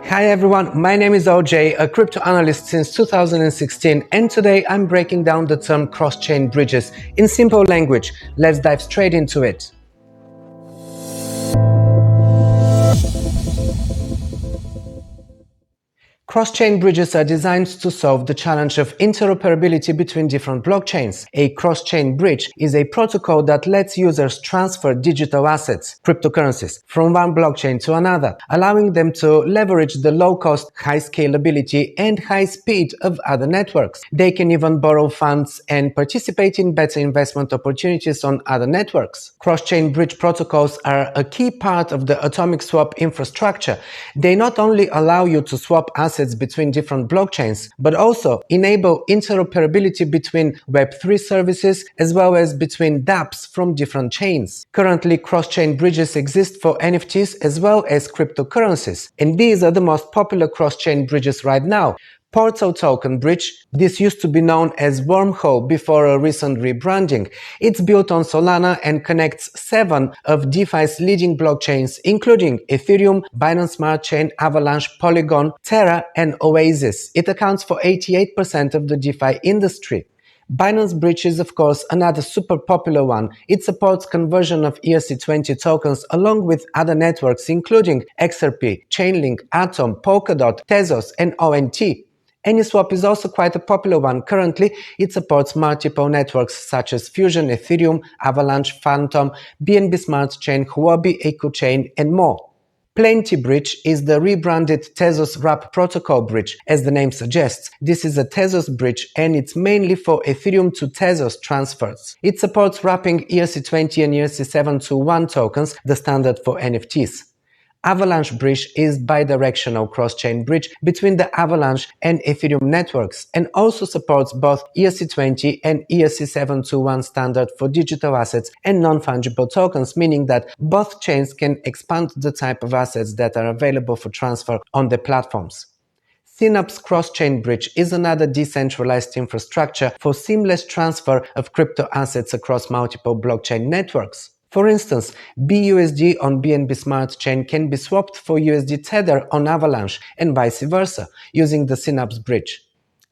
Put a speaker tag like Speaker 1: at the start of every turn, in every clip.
Speaker 1: Hi everyone, my name is OJ, a crypto analyst since 2016, and today I'm breaking down the term cross-chain bridges in simple language. Let's dive straight into it. Cross-chain bridges are designed to solve the challenge of interoperability between different blockchains. A cross-chain bridge is a protocol that lets users transfer digital assets, cryptocurrencies, from one blockchain to another, allowing them to leverage the low-cost, high scalability, and high speed of other networks. They can even borrow funds and participate in better investment opportunities on other networks. Cross-chain bridge protocols are a key part of the atomic swap infrastructure. They not only allow you to swap assets between different blockchains, but also enable interoperability between Web3 services as well as between dApps from different chains. Currently, cross-chain bridges exist for NFTs as well as cryptocurrencies, and these are the most popular cross-chain bridges right now. Portal Token Bridge. This used to be known as Wormhole before a recent rebranding. It's built on Solana and connects 7 of DeFi's leading blockchains, including Ethereum, Binance Smart Chain, Avalanche, Polygon, Terra, and Oasis. It accounts for 88% of the DeFi industry. Binance Bridge is of course another super popular one. It supports conversion of ERC20 tokens along with other networks including XRP, Chainlink, Atom, Polkadot, Tezos, and ONT. AnySwap is also quite a popular one. Currently, it supports multiple networks such as Fusion, Ethereum, Avalanche, Phantom, BNB Smart Chain, Huobi, EcoChain, and more. Plenty Bridge is the rebranded Tezos Wrap Protocol Bridge. As the name suggests, this is a Tezos bridge and it's mainly for Ethereum to Tezos transfers. It supports wrapping ERC20 and ERC721 tokens, the standard for NFTs. Avalanche Bridge is bidirectional cross-chain bridge between the Avalanche and Ethereum networks and also supports both ERC20 and ERC721 standard for digital assets and non-fungible tokens, meaning that both chains can expand the type of assets that are available for transfer on the platforms. Synapse Cross-Chain Bridge is another decentralized infrastructure for seamless transfer of crypto assets across multiple blockchain networks. For instance, BUSD on BNB Smart Chain can be swapped for USD Tether on Avalanche and vice versa using the Synapse Bridge.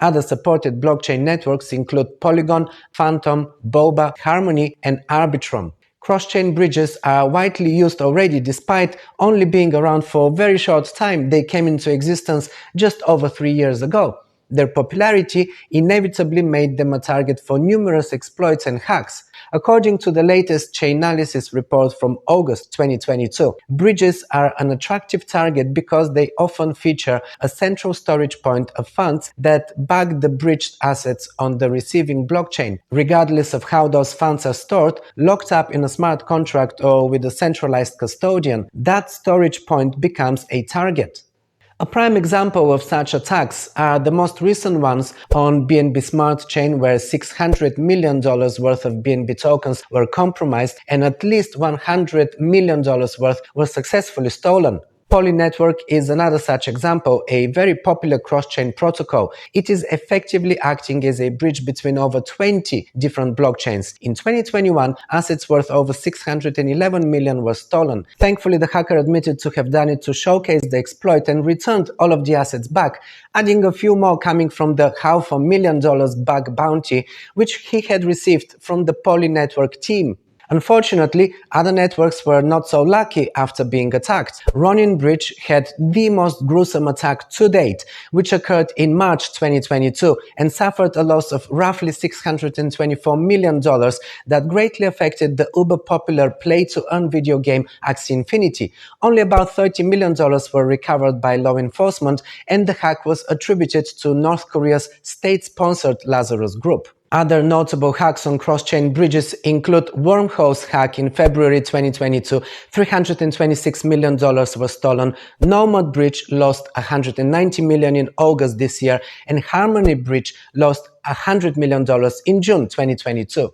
Speaker 1: Other supported blockchain networks include Polygon, Phantom, Boba, Harmony, and Arbitrum. Cross-chain bridges are widely used already despite only being around for a very short time. They came into existence just over 3 years ago. Their popularity inevitably made them a target for numerous exploits and hacks. According to the latest Chainalysis report from August 2022, bridges are an attractive target because they often feature a central storage point of funds that back the bridged assets on the receiving blockchain. Regardless of how those funds are stored, locked up in a smart contract or with a centralized custodian, that storage point becomes a target. A prime example of such attacks are the most recent ones on BNB Smart Chain, where $600 million worth of BNB tokens were compromised and at least $100 million worth were successfully stolen. Poly Network is another such example, a very popular cross-chain protocol. It is effectively acting as a bridge between over 20 different blockchains. In 2021, assets worth over 611 million were stolen. Thankfully, the hacker admitted to have done it to showcase the exploit and returned all of the assets back, adding a few more coming from the $500,000 bug bounty, which he had received from the Poly Network team. Unfortunately, other networks were not so lucky after being attacked. Ronin Bridge had the most gruesome attack to date, which occurred in March 2022 and suffered a loss of roughly $624 million that greatly affected the uber-popular play-to-earn video game Axie Infinity. Only about $30 million were recovered by law enforcement, and the hack was attributed to North Korea's state-sponsored Lazarus Group. Other notable hacks on cross-chain bridges include Wormhole's hack in February 2022, $326 million was stolen, Nomad Bridge lost $190 million in August this year, and Harmony Bridge lost $100 million in June 2022.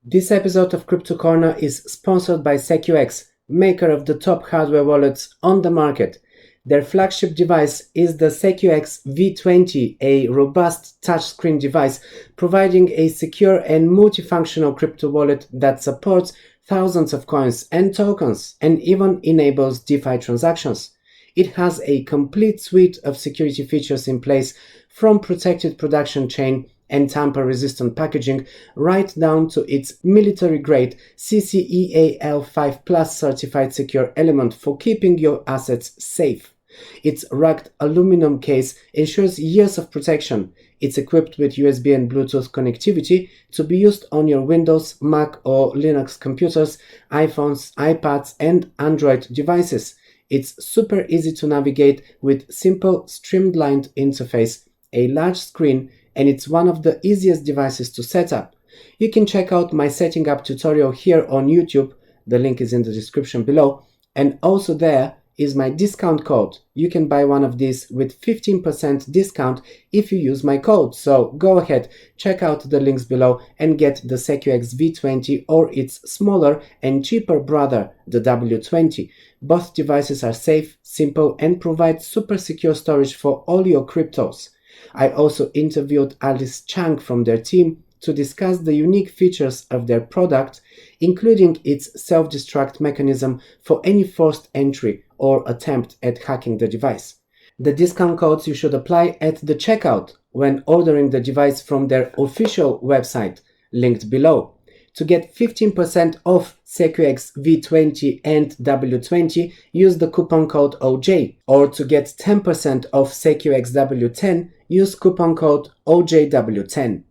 Speaker 1: This episode of Crypto Corner is sponsored by SecuX, maker of the top hardware wallets on the market. Their flagship device is the SecuX V20, a robust touchscreen device providing a secure and multifunctional crypto wallet that supports thousands of coins and tokens and even enables DeFi transactions. It has a complete suite of security features in place, from protected production chain and tamper-resistant packaging right down to its military-grade CCEAL5 Plus certified secure element for keeping your assets safe. Its rugged aluminum case ensures years of protection. It's equipped with USB and Bluetooth connectivity to be used on your Windows, Mac or Linux computers, iPhones, iPads and Android devices. It's super easy to navigate with simple streamlined interface, a large screen, and it's one of the easiest devices to set up. You can check out my setting up tutorial here on YouTube, the link is in the description below, and also there is my discount code. You can buy one of these with 15% discount if you use my code. So go ahead, check out the links below and get the SecuX V20 or its smaller and cheaper brother, the W20. Both devices are safe, simple and provide super secure storage for all your cryptos. I also interviewed Alice Chang from their team to discuss the unique features of their product, including its self-destruct mechanism for any forced entry or attempt at hacking the device. The discount codes you should apply at the checkout when ordering the device from their official website, linked below. To get 15% off SecuX V20 and W20, use the coupon code OJ, or to get 10% off SecuX W10, use coupon code OJW10.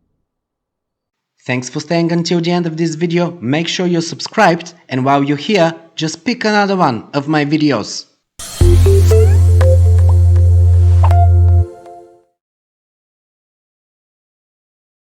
Speaker 1: Thanks for staying until the end of this video. Make sure you're subscribed, and while you're here, just pick another one of my videos.